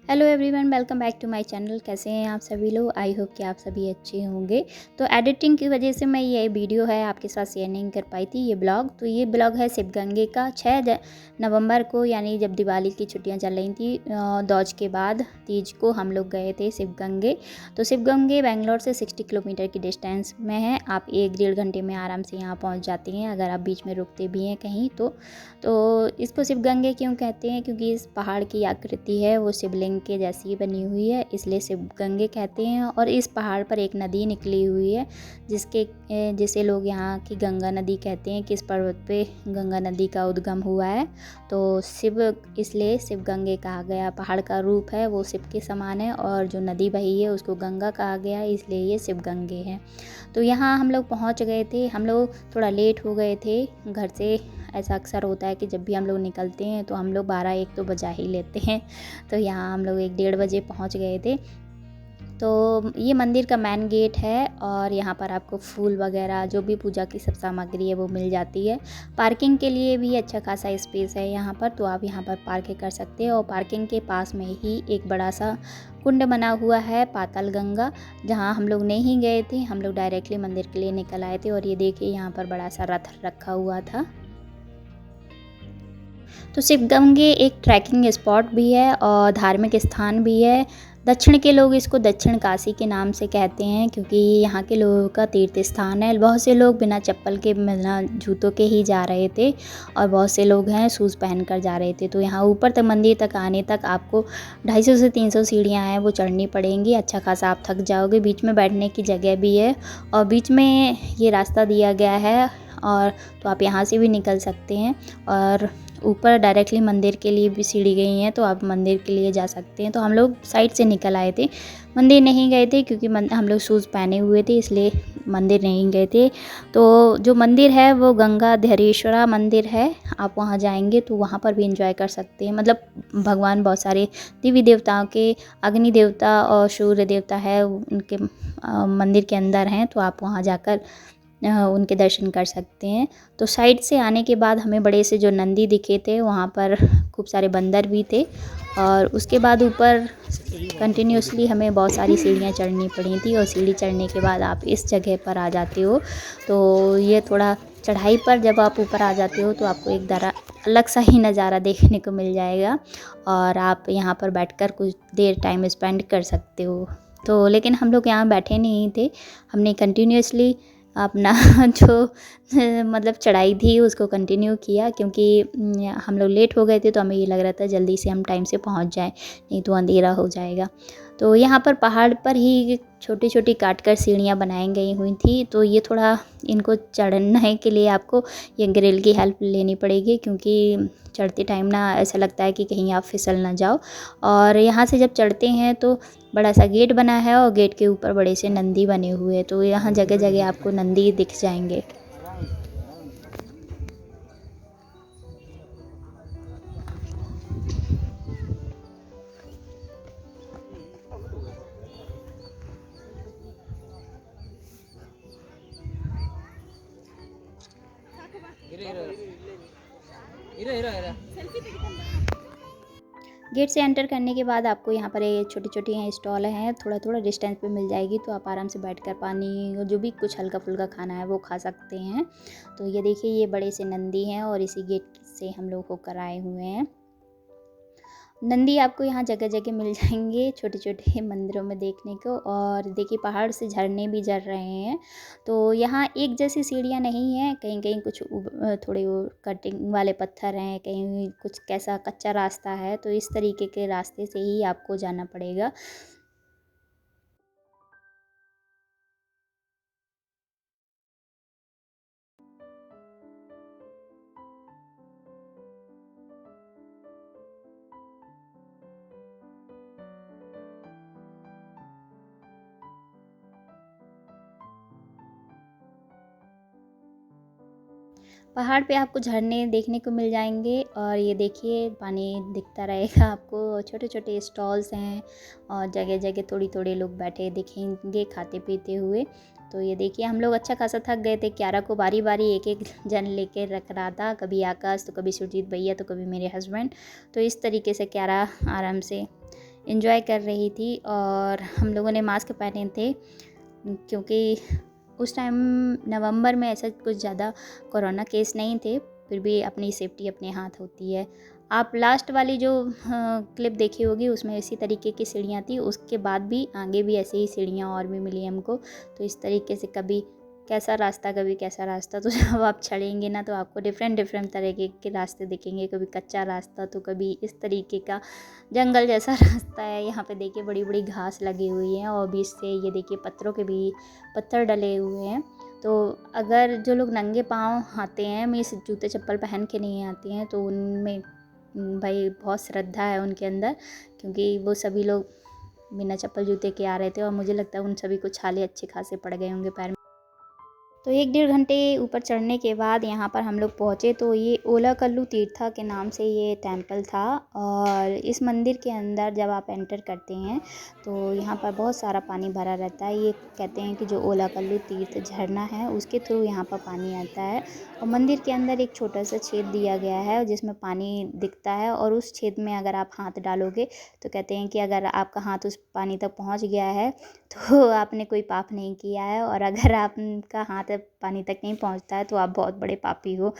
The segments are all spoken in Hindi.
Hello everyone, welcome back to my channel. कैसे हैं आप सभी लोग? आई होप कि आप सभी अच्छे होंगे। तो एडिटिंग की वजह से मैं ये वीडियो है आपके साथ शेयर नहीं कर पाई थी, ये ब्लॉग। तो ये ब्लॉग है शिवगंगे का। 6 नवंबर को, यानी जब दिवाली की छुट्टियां चल रही थी, दौज के बाद तीज को हम लोग गए थे शिवगंगे। तो शिवगंगे बेंगलोर से 60 किलोमीटर की डिस्टेंस में है। आप 1-1.5 घंटे में आराम से यहाँ पहुँच जाती हैं, अगर आप बीच में रुकते भी हैं कहीं तो इसको शिवगंगे क्यों कहते हैं? क्योंकि इस पहाड़ की आकृति है वो शिवलिंग के जैसी बनी हुई है, इसलिए शिवगंगे कहते हैं। और इस पहाड़ पर एक नदी निकली हुई है जिसे लोग यहाँ की गंगा नदी कहते हैं, कि इस पर्वत पे गंगा नदी का उद्गम हुआ है। तो शिव इसलिए शिवगंगे कहा गया। पहाड़ का रूप है वो शिव के समान है, और जो नदी बही है उसको गंगा कहा गया, इसलिए ये शिवगंगे है। तो यहाँ हम लोग पहुँच गए थे। हम लोग थोड़ा लेट हो गए थे घर से। ऐसा अक्सर होता है कि जब भी हम लोग निकलते हैं तो हम लोग 12-1 तो बजा ही लेते हैं। तो यहाँ हम लोग 1-1.5 बजे पहुँच गए थे। तो ये मंदिर का मेन गेट है, और यहाँ पर आपको फूल वगैरह जो भी पूजा की सब सामग्री है वो मिल जाती है। पार्किंग के लिए भी अच्छा खासा स्पेस है यहाँ पर, तो आप यहाँ पर पार्क कर सकते हैं। और पार्किंग के पास में ही एक बड़ा सा कुंड बना हुआ है, पाताल गंगा, जहाँ हम लोग नहीं गए थे। हम लोग डायरेक्टली मंदिर के लिए निकल आए थे। और ये देखिए यहाँ पर बड़ा सा रथ रखा हुआ था। तो शिवगंगे एक ट्रैकिंग स्पॉट भी है और धार्मिक स्थान भी है। दक्षिण के लोग इसको दक्षिण काशी के नाम से कहते हैं, क्योंकि यहाँ के लोगों का तीर्थ स्थान है। बहुत से लोग बिना चप्पल के, बिना जूतों के ही जा रहे थे, और बहुत से लोग हैं शूज़ पहन कर जा रहे थे। तो यहाँ ऊपर तक, मंदिर तक आने तक आपको 250 से 300 सीढ़ियाँ हैं वो चढ़नी पड़ेंगी। अच्छा खासा आप थक जाओगे। बीच में बैठने की जगह भी है, और बीच में ये रास्ता दिया गया है, और तो आप यहाँ से भी निकल सकते हैं। और ऊपर डायरेक्टली मंदिर के लिए भी सीढ़ी गई हैं, तो आप मंदिर के लिए जा सकते हैं। तो हम लोग साइड से निकल आए थे, मंदिर नहीं गए थे, क्योंकि हम लोग शूज़ पहने हुए थे, इसलिए मंदिर नहीं गए थे। तो जो मंदिर है वो गंगाधरेश्वरा मंदिर है। आप वहाँ जाएंगे तो वहाँ पर भी इंजॉय कर सकते हैं। मतलब भगवान बहुत सारे देवी देवताओं के, अग्नि देवता और सूर्य देवता है, उनके मंदिर के अंदर हैं। तो आप वहाँ जाकर उनके दर्शन कर सकते हैं। तो साइड से आने के बाद हमें बड़े से जो नंदी दिखे थे, वहाँ पर खूब सारे बंदर भी थे। और उसके बाद ऊपर कंटिन्यूसली हमें बहुत सारी सीढ़ियाँ चढ़नी पड़ी थी। और सीढ़ी चढ़ने के बाद आप इस जगह पर आ जाते हो। तो ये थोड़ा चढ़ाई पर जब आप ऊपर आ जाते हो तो आपको एक अलग सा ही नज़ारा देखने को मिल जाएगा, और आप यहाँ पर बैठकर कुछ देर टाइम स्पेंड कर सकते हो। तो लेकिन हम लोग यहाँ बैठे नहीं थे, हमने कंटिन्यूसली अपना जो मतलब चढ़ाई थी उसको कंटिन्यू किया, क्योंकि हम लोग लेट हो गए थे। तो हमें ये लग रहा था जल्दी से हम टाइम से पहुंच जाएं, नहीं तो अंधेरा हो जाएगा। तो यहाँ पर पहाड़ पर ही छोटी छोटी काट कर सीढ़ियाँ बनाई गई हुई थी। तो ये थोड़ा, इनको चढ़ने के लिए आपको ये ग्रिल की हेल्प लेनी पड़ेगी, क्योंकि चढ़ते टाइम ना ऐसा लगता है कि कहीं आप फिसल ना जाओ। और यहाँ से जब चढ़ते हैं तो बड़ा सा गेट बना है, और गेट के ऊपर बड़े से नंदी बने हुए हैं। तो यहाँ जगह जगह आपको नंदी दिख जाएंगे। गेट से एंटर करने के बाद आपको यहाँ पर ये छोटी छोटी हैं स्टॉल हैं, थोड़ा थोड़ा डिस्टेंस पे मिल जाएगी। तो आप आराम से बैठकर पानी और जो भी कुछ हल्का फुल्का खाना है वो खा सकते हैं। तो ये देखिए, ये बड़े से नंदी हैं, और इसी गेट से हम लोग होकर आए हुए हैं। नंदी आपको यहाँ जगह जगह मिल जाएंगे, छोटे छोटे मंदिरों में देखने को। और देखिए, पहाड़ से झरने भी झर रहे हैं। तो यहाँ एक जैसी सीढ़ियाँ नहीं हैं, कहीं कहीं कुछ थोड़े वो कटिंग वाले पत्थर हैं, कहीं कुछ कैसा कच्चा रास्ता है। तो इस तरीके के रास्ते से ही आपको जाना पड़ेगा। पहाड़ पे आपको झरने देखने को मिल जाएंगे, और ये देखिए पानी दिखता रहेगा आपको। छोटे छोटे स्टॉल्स हैं, और जगह जगह थोड़ी थोड़े लोग बैठे दिखेंगे खाते पीते हुए। तो ये देखिए, हम लोग अच्छा खासा थक गए थे। क्यारा को बारी बारी एक एक जन लेके रख रहा था, कभी आकाश, तो कभी सुरजीत भैया, तो कभी मेरे हस्बैंड। तो इस तरीके से क्यारा आराम से एंजॉय कर रही थी और हम लोगों ने मास्क पहने थे क्योंकि उस टाइम नवंबर में ऐसा कुछ ज़्यादा कोरोना केस नहीं थे, फिर भी अपनी सेफ्टी अपने हाथ होती है। आप लास्ट वाली जो क्लिप देखी होगी उसमें इसी तरीके की सीढ़ियाँ थी, उसके बाद भी आगे भी ऐसे ही सीढ़ियाँ और भी मिली हमको। तो इस तरीके से कभी कैसा रास्ता कभी कैसा रास्ता, तो जब आप चढ़ेंगे ना तो आपको डिफरेंट तरीके के रास्ते दिखेंगे। कभी कच्चा रास्ता तो कभी इस तरीके का जंगल जैसा रास्ता है। यहाँ पे देखिए बड़ी बड़ी घास लगी हुई है और बीच से ये देखिए पत्थरों के भी पत्थर डले हुए हैं। तो अगर जो लोग नंगे पाँव आते हैं, मीन्स जूते चप्पल पहन के नहीं आते हैं, तो उनमें भाई बहुत श्रद्धा है उनके अंदर, क्योंकि वो सभी लोग बिना चप्पल जूते के आ रहे थे और मुझे लगता है उन सभी को छाले अच्छे खासे पड़ गए होंगे पैर में। तो 1 डेढ़ घंटे ऊपर चढ़ने के बाद यहाँ पर हम लोग पहुँचे। तो ये ओलाकल्लू तीर्था के नाम से ये टेंपल था और इस मंदिर के अंदर जब आप एंटर करते हैं तो यहाँ पर बहुत सारा पानी भरा रहता है। ये कहते हैं कि जो ओलाकल्लू तीर्थ झरना है उसके थ्रू यहाँ पर पानी आता है और मंदिर के अंदर एक छोटा सा छेद दिया गया है जिसमें पानी दिखता है और उस छेद में अगर आप हाथ डालोगे तो कहते हैं कि अगर आपका हाथ उस पानी तक पहुँच गया है तो आपने कोई पाप नहीं किया है, और अगर आपका हाथ पानी तक नहीं पहुंचता है तो आप बहुत बड़े पापी हो।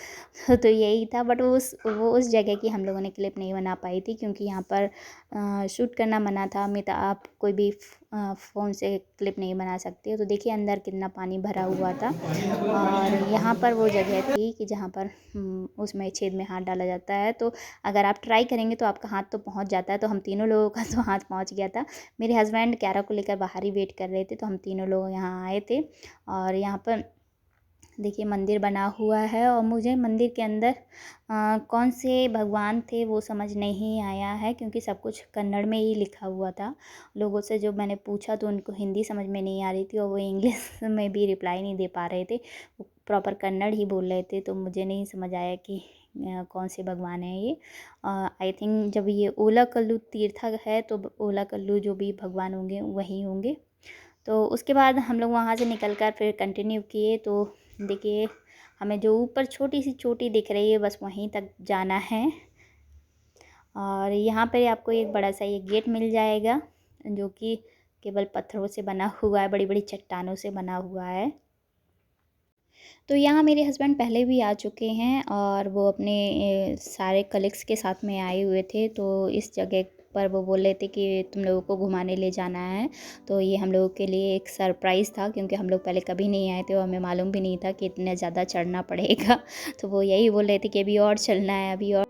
तो यही था, बट वो उस जगह की हम लोगों ने क्लिप नहीं बना पाई थी क्योंकि यहाँ पर शूट करना मना था। तो आप कोई भी फ़ोन से क्लिप नहीं बना सकते हो। तो देखिए अंदर कितना पानी भरा हुआ था और यहाँ पर वो जगह थी कि जहाँ पर उसमें छेद में हाथ डाला जाता है। तो अगर आप ट्राई करेंगे तो आपका हाथ तो पहुँच जाता है। तो हम तीनों लोगों का तो हाथ पहुँच गया था। मेरे हस्बैंड कैरा को लेकर बाहर ही वेट कर रहे थे, तो हम तीनों लोग यहाँ आए थे। और यहाँ पर देखिए मंदिर बना हुआ है और मुझे मंदिर के अंदर कौन से भगवान थे वो समझ नहीं आया है क्योंकि सब कुछ कन्नड़ में ही लिखा हुआ था। लोगों से जो मैंने पूछा तो उनको हिंदी समझ में नहीं आ रही थी और वो इंग्लिश में भी रिप्लाई नहीं दे पा रहे थे, वो प्रॉपर कन्नड़ ही बोल रहे थे। तो मुझे नहीं समझ आया कि कौन से भगवान हैं ये। आई थिंक जब ये ओलाकल्लू तीर्थ है तो ओलाकल्लू जो भी भगवान होंगे वही होंगे। तो उसके बाद हम लोग वहाँ से निकल कर फिर कंटिन्यू किए। तो देखिए हमें जो ऊपर छोटी सी चोटी दिख रही है बस वहीं तक जाना है और यहाँ पर आपको एक बड़ा सा ये गेट मिल जाएगा जो कि केवल पत्थरों से बना हुआ है, बड़ी बड़ी चट्टानों से बना हुआ है। तो यहाँ मेरे हस्बैंड पहले भी आ चुके हैं और वो अपने सारे कलीग्स के साथ में आए हुए थे। तो इस जगह पर वो बोल रहे थे कि तुम लोगों को घुमाने ले जाना है। तो ये हम लोगों के लिए एक सरप्राइज़ था क्योंकि हम लोग पहले कभी नहीं आए थे और हमें मालूम भी नहीं था कि इतना ज़्यादा चढ़ना पड़ेगा। तो वो यही बोल रहे थे कि अभी और चलना है, अभी और।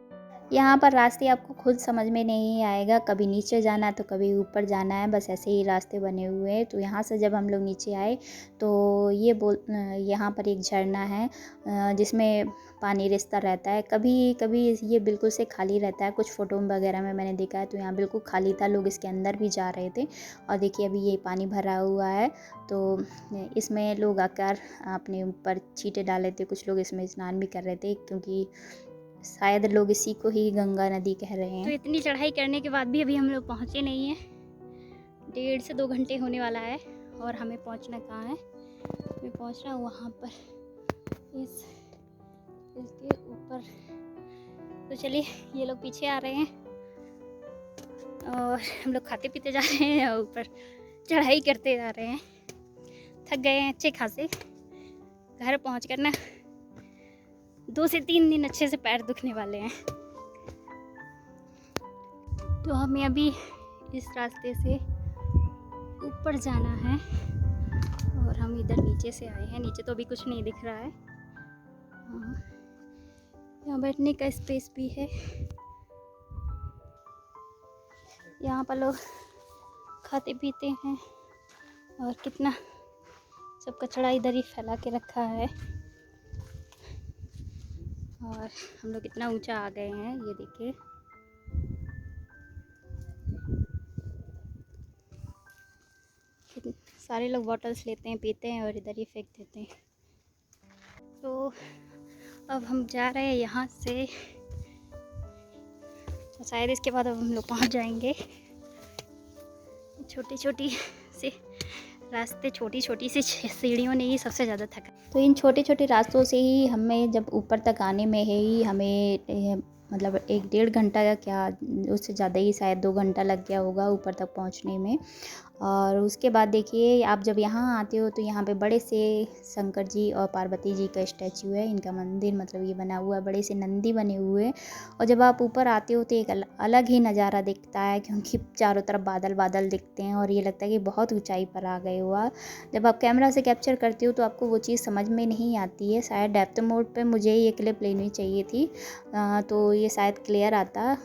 यहाँ पर रास्ते आपको खुद समझ में नहीं आएगा, कभी नीचे जाना है तो कभी ऊपर जाना है, बस ऐसे ही रास्ते बने हुए हैं। तो यहाँ से जब हम लोग नीचे आए तो यहाँ पर एक झरना है जिसमें पानी रिसता रहता है। कभी कभी ये बिल्कुल से खाली रहता है, कुछ फ़ोटो वगैरह में मैंने देखा है तो यहाँ बिल्कुल खाली था, लोग इसके अंदर भी जा रहे थे। और देखिए अभी ये पानी भरा हुआ है तो इसमें लोग आकर अपने ऊपर छींटे डाल रहे थे, कुछ लोग इसमें स्नान भी कर रहे थे क्योंकि शायद लोग इसी को ही गंगा नदी कह रहे हैं। तो इतनी चढ़ाई करने के बाद भी अभी हम लोग पहुँचे नहीं हैं। 1.5 से 2 घंटे होने वाला है और हमें पहुँचना कहाँ है, हमें पहुँचना वहाँ पर इसके ऊपर। तो चलिए ये लोग पीछे आ रहे हैं और हम लोग खाते पीते जा रहे हैं और ऊपर चढ़ाई करते जा रहे हैं। थक गए हैं अच्छे खासे। घर पहुँच कर ना 2 से 3 दिन अच्छे से पैर दुखने वाले हैं। तो हमें अभी इस रास्ते से ऊपर जाना है और हम इधर नीचे से आए हैं। नीचे तो अभी कुछ नहीं दिख रहा है। यहाँ बैठने का स्पेस भी है। यहाँ पर लोग खाते पीते हैं और कितना सब कचरा इधर ही फैला के रखा है। और हम लोग कितना ऊंचा आ गए हैं ये देखिए। सारे लोग बॉटल्स लेते हैं, पीते हैं और इधर ही फेंक देते हैं। तो अब हम जा रहे हैं यहाँ से, तो शायद इसके बाद अब हम लोग पहुँच जाएंगे। छोटी छोटी सी रास्ते, छोटी छोटी सी सीढ़ियों ने ही सबसे ज़्यादा थका। तो इन छोटे छोटे रास्तों से ही हमें जब ऊपर तक आने में ही हमें मतलब 1 डेढ़ घंटा या क्या, उससे ज़्यादा ही शायद 2 घंटा लग गया होगा ऊपर तक पहुँचने में। और उसके बाद देखिए आप जब यहाँ आते हो तो यहाँ पे बड़े से शंकर जी और पार्वती जी का स्टैचू है, इनका मंदिर मतलब ये बना हुआ है, बड़े से नंदी बने हुए हैं। और जब आप ऊपर आते हो तो एक अलग ही नज़ारा दिखता है, क्योंकि चारों तरफ बादल बादल दिखते हैं और ये लगता है कि बहुत ऊंचाई पर आ गए हो आप। जब आप कैमरा से कैप्चर करते हो तो आपको वो चीज़ समझ में नहीं आती है। शायद डेप्थ मोड पे मुझे ये क्लिप लेनी चाहिए थी, तो ये शायद क्लियर आता,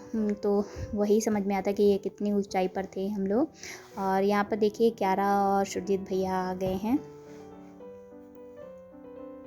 तो वही समझ में आता कि ये कितनी ऊंचाई पर थे हम लोग। और यहाँ पर देखिए क्यारा और सुरजीत भैया आ गए हैं।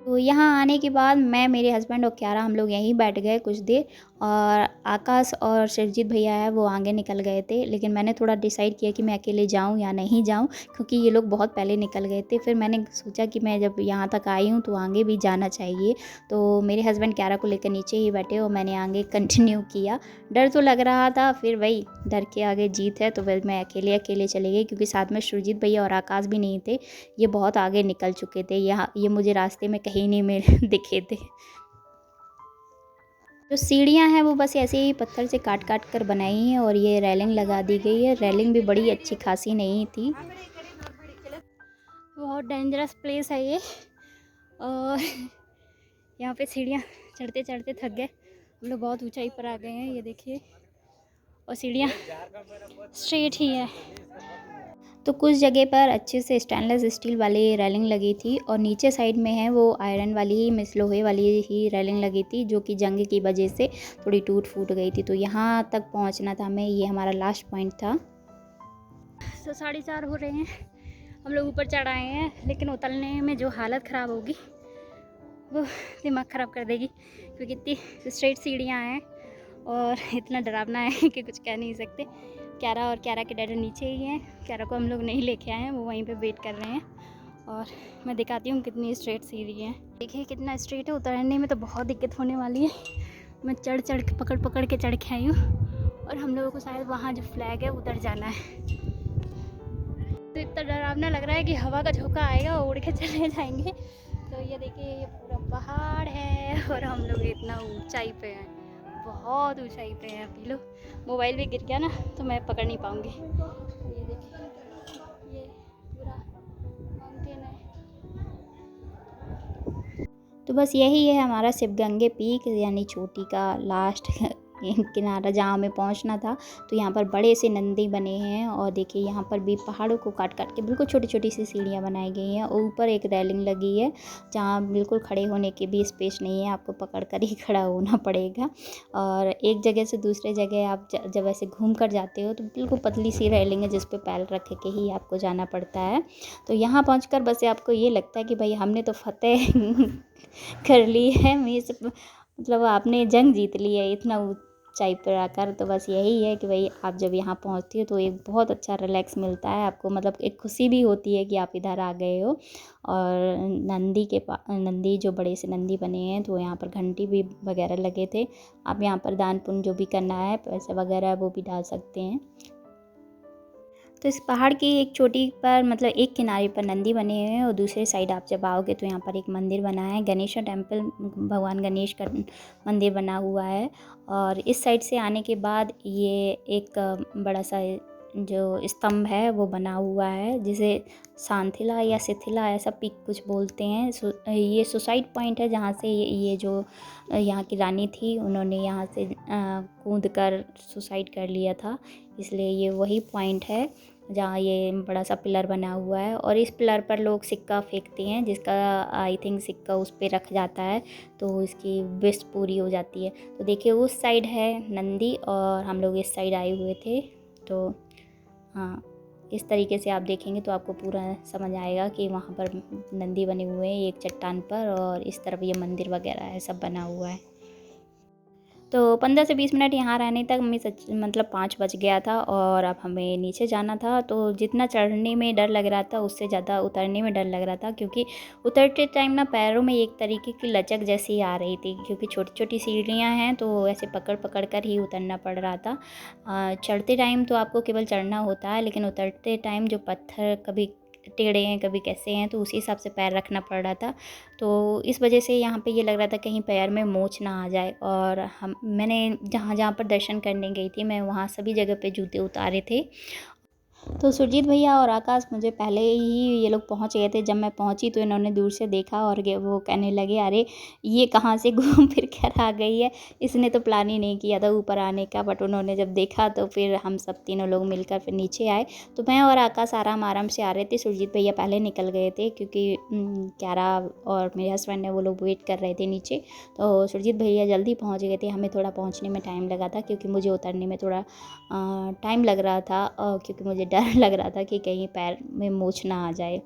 तो यहाँ आने के बाद मैं, मेरे हस्बैंड और क्यारा हम लोग यहीं बैठ गए कुछ देर, और आकाश और शिवजीत भैया है वो आगे निकल गए थे। लेकिन मैंने थोड़ा डिसाइड किया कि मैं अकेले जाऊँ या नहीं जाऊँ, क्योंकि ये लोग बहुत पहले निकल गए थे। फिर मैंने सोचा कि मैं जब यहाँ तक आई हूँ तो आगे भी जाना चाहिए। तो मेरे हस्बैंड क्यारा को लेकर नीचे ही बैठे और मैंने आगे कंटिन्यू किया। डर तो लग रहा था, फिर वही डर के आगे जीत है, तो फिर मैं अकेले अकेले चले गई, क्योंकि साथ में सुरजीत भैया और आकाश भी नहीं थे। ये बहुत आगे निकल चुके थे, यहाँ ये मुझे रास्ते में कहीं नहीं मिल दिखे थे। जो सीढ़ियाँ हैं वो बस ऐसे ही पत्थर से काट काट कर बनाई हैं, और ये रेलिंग लगा दी गई है। रेलिंग भी बड़ी अच्छी खासी नहीं थी। बहुत डेंजरस प्लेस है ये, और यहाँ पे सीढ़ियाँ चढ़ते चढ़ते थक गए हम लोग, बहुत ऊंचाई पर आ गए हैं, ये देखिए। और सीढ़ियाँ स्ट्रेट ही है। तो कुछ जगह पर अच्छे से स्टेनलेस स्टील वाली रेलिंग लगी थी, और नीचे साइड में है वो आयरन वाली ही, मिस लोहे वाली ही रेलिंग लगी थी, जो कि जंग की वजह से थोड़ी टूट फूट गई थी। तो यहाँ तक पहुँचना था हमें, ये हमारा लास्ट पॉइंट था। तो 4:30 हो रहे हैं, हम लोग ऊपर चढ़ आए हैं, लेकिन उतरने में जो हालत ख़राब होगी वो दिमाग ख़राब कर देगी, क्योंकि इतनी स्ट्रेट सीढ़ियाँ हैं और इतना डरावना है कि कुछ कह नहीं सकते। क्यारा और क्यारा के डैडी नीचे ही हैं, क्यारा को हम लोग नहीं लेके आए हैं, वो वहीं पे वेट कर रहे हैं। और मैं दिखाती हूँ कितनी स्ट्रेट सीढ़ी है, देखिए कितना स्ट्रेट है। उतरने में तो बहुत दिक्कत होने वाली है। मैं चढ़ चढ़ के पकड़ पकड़ के चढ़ के आई हूँ, और हम लोगों को शायद वहाँ जो फ्लैग है उधर जाना है। तो इतना डरावना लग रहा है कि हवा का झोंका आएगा और उड़ के चले जाएंगे। तो ये देखिए, ये पूरा पहाड़ है और हम लोग इतना ऊंचाई पे हैं, बहुत ऊंचाई पे हैं। अभी लो मोबाइल भी गिर गया ना तो मैं पकड़ नहीं पाऊँगी। ये देखिए, ये पूरा माउंटेन है। तो बस यही है हमारा शिवगंगे पीक, यानी चोटी का लास्ट किनारा जहाँ हमें पहुँचना था। तो यहाँ पर बड़े से नंदी बने हैं, और देखिए यहाँ पर भी पहाड़ों को काट काट के बिल्कुल छोटी छोटी सी सीढ़ियाँ बनाई गई हैं, और ऊपर एक रेलिंग लगी है जहाँ बिल्कुल खड़े होने की भी स्पेस नहीं है, आपको पकड़ कर ही खड़ा होना पड़ेगा। और एक जगह से दूसरे जगह आप जब ऐसे घूम कर जाते हो तो बिल्कुल पतली सी रेलिंग है, जिस पे पैर रख के ही आपको जाना पड़ता है। तो यहाँ पहुँच कर बस आपको ये लगता है कि भाई हमने तो फतेह कर ली है, मतलब आपने जंग जीत ली है इतना ऊंचाई पर आकर। तो बस यही है कि भाई आप जब यहाँ पहुँचती हो तो एक बहुत अच्छा रिलैक्स मिलता है आपको, मतलब एक खुशी भी होती है कि आप इधर आ गए हो। और नंदी जो बड़े से नंदी बने हैं, तो यहाँ पर घंटी भी वगैरह लगे थे। आप यहाँ पर दान पुण्य जो भी करना है, पैसे वगैरह वो भी डाल सकते हैं। तो इस पहाड़ की एक चोटी पर, मतलब एक किनारे पर नंदी बने हुए हैं, और दूसरे साइड आप जब आओगे तो यहाँ पर एक मंदिर बना है, गणेश टेम्पल, भगवान गणेश का मंदिर बना हुआ है। और इस साइड से आने के बाद ये एक बड़ा सा जो स्तंभ है वो बना हुआ है, जिसे सांथिला या सिथिला ऐसा पीक कुछ बोलते हैं। ये सुसाइड पॉइंट है, जहाँ से ये जो यहाँ की रानी थी, उन्होंने यहाँ से कूद कर सुसाइड कर लिया था, इसलिए ये वही पॉइंट है जहाँ ये बड़ा सा पिलर बना हुआ है। और इस पिलर पर लोग सिक्का फेंकते हैं, जिसका आई थिंक सिक्का उस पर रख जाता है तो इसकी विश पूरी हो जाती है। तो देखिए उस साइड है नंदी, और हम लोग इस साइड आए हुए थे। तो हाँ, इस तरीके से आप देखेंगे तो आपको पूरा समझ आएगा कि वहाँ पर नंदी बने हुए हैं एक चट्टान पर, और इस तरफ ये मंदिर वगैरह है, सब बना हुआ है। तो 15 से 20 मिनट यहाँ रहने तक मतलब 5 बज गया था, और अब हमें नीचे जाना था। तो जितना चढ़ने में डर लग रहा था उससे ज़्यादा उतरने में डर लग रहा था, क्योंकि उतरते टाइम ना पैरों में एक तरीके की लचक जैसी आ रही थी, क्योंकि छोटी छोटी सीढ़ियाँ हैं तो ऐसे पकड़ पकड़ कर ही उतरना पड़ रहा था। चढ़ते टाइम तो आपको केवल चढ़ना होता है, लेकिन उतरते टाइम जो पत्थर कभी टेढ़े हैं, कभी कैसे हैं, तो उसी हिसाब से पैर रखना पड़ रहा था। तो इस वजह से यहाँ पे ये लग रहा था कहीं पैर में मोच ना आ जाए। और मैंने जहाँ जहाँ पर दर्शन करने गई थी, मैं वहाँ सभी जगह पे जूते उतारे थे। तो सुरजीत भैया और आकाश मुझे पहले ही ये लोग पहुंच गए थे। जब मैं पहुंची तो इन्होंने दूर से देखा और वो कहने लगे, अरे ये कहाँ से घूम फिर कर आ गई है, इसने तो प्लान ही नहीं किया था ऊपर आने का। बट उन्होंने जब देखा तो फिर हम सब तीनों लोग मिलकर फिर नीचे आए। तो मैं और आकाश आराम आराम से आ रहे थे। सुरजीत भैया पहले निकल गए थे क्योंकि क्यारा और मेरे हस्बैंड ने वो लोग वेट कर रहे थे नीचे। तो सुरजीत भैया जल्दी पहुँच गए थे। हमें थोड़ा पहुँचने में टाइम लगा था क्योंकि मुझे उतरने में थोड़ा टाइम लग रहा था, क्योंकि मुझे डर लग रहा था कि कहीं पैर में मोच ना आ जाए।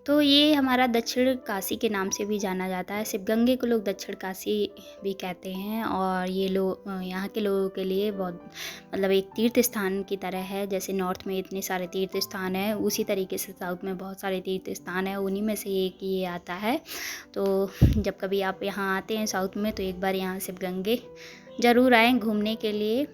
तो ये हमारा दक्षिण काशी के नाम से भी जाना जाता है। शिवगंगे को लोग दक्षिण काशी भी कहते हैं। और ये लोग यहाँ के लोगों के लिए बहुत मतलब एक तीर्थ स्थान की तरह है। जैसे नॉर्थ में इतने सारे तीर्थ स्थान हैं, उसी तरीके से साउथ में बहुत सारे तीर्थ स्थान हैं, उन्हीं में से एक ये आता है। तो जब कभी आप यहाँ आते हैं साउथ में तो एक बार यहाँ शिवगंगे ज़रूर आएँ घूमने के लिए।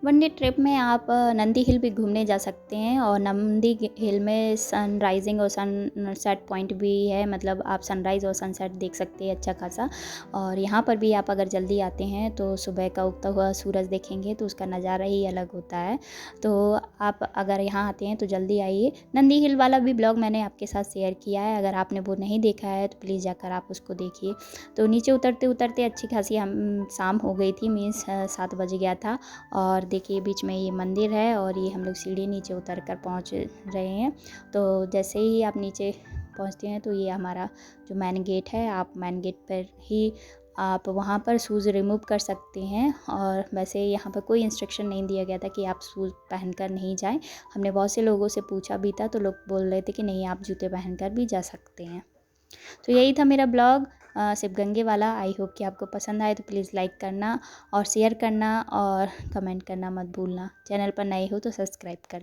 वन डे ट्रिप में आप नंदी हिल भी घूमने जा सकते हैं। और नंदी हिल में सनराइजिंग और सनसेट पॉइंट भी है, मतलब आप सनराइज़ और सनसेट देख सकते हैं अच्छा खासा। और यहाँ पर भी आप अगर जल्दी आते हैं तो सुबह का उगता हुआ सूरज देखेंगे तो उसका नज़ारा ही अलग होता है। तो आप अगर यहाँ आते हैं तो जल्दी आइए। नंदी हिल वाला भी ब्लॉग मैंने आपके साथ शेयर किया है, अगर आपने वो नहीं देखा है तो प्लीज़ जाकर आप उसको देखिए। तो नीचे उतरते उतरते अच्छी खासी हम शाम हो गई थी, मीन्स 7 बज गया था। और देखिए बीच में ये मंदिर है और ये हम लोग सीढ़ी नीचे उतर कर पहुँच रहे हैं। तो जैसे ही आप नीचे पहुँचते हैं तो ये हमारा जो मेन गेट है, आप मेन गेट पर ही आप वहाँ पर शूज़ रिमूव कर सकते हैं। और वैसे यहाँ पर कोई इंस्ट्रक्शन नहीं दिया गया था कि आप शूज़ पहनकर नहीं जाएं। हमने बहुत से लोगों से पूछा भी था तो लोग बोल रहे थे कि नहीं, आप जूते पहनकर भी जा सकते हैं। तो यही था मेरा ब्लॉग शिवगंगे वाला। आई होप कि आपको पसंद आए तो प्लीज़ लाइक करना और शेयर करना और कमेंट करना मत भूलना। चैनल पर नए हो तो सब्सक्राइब कर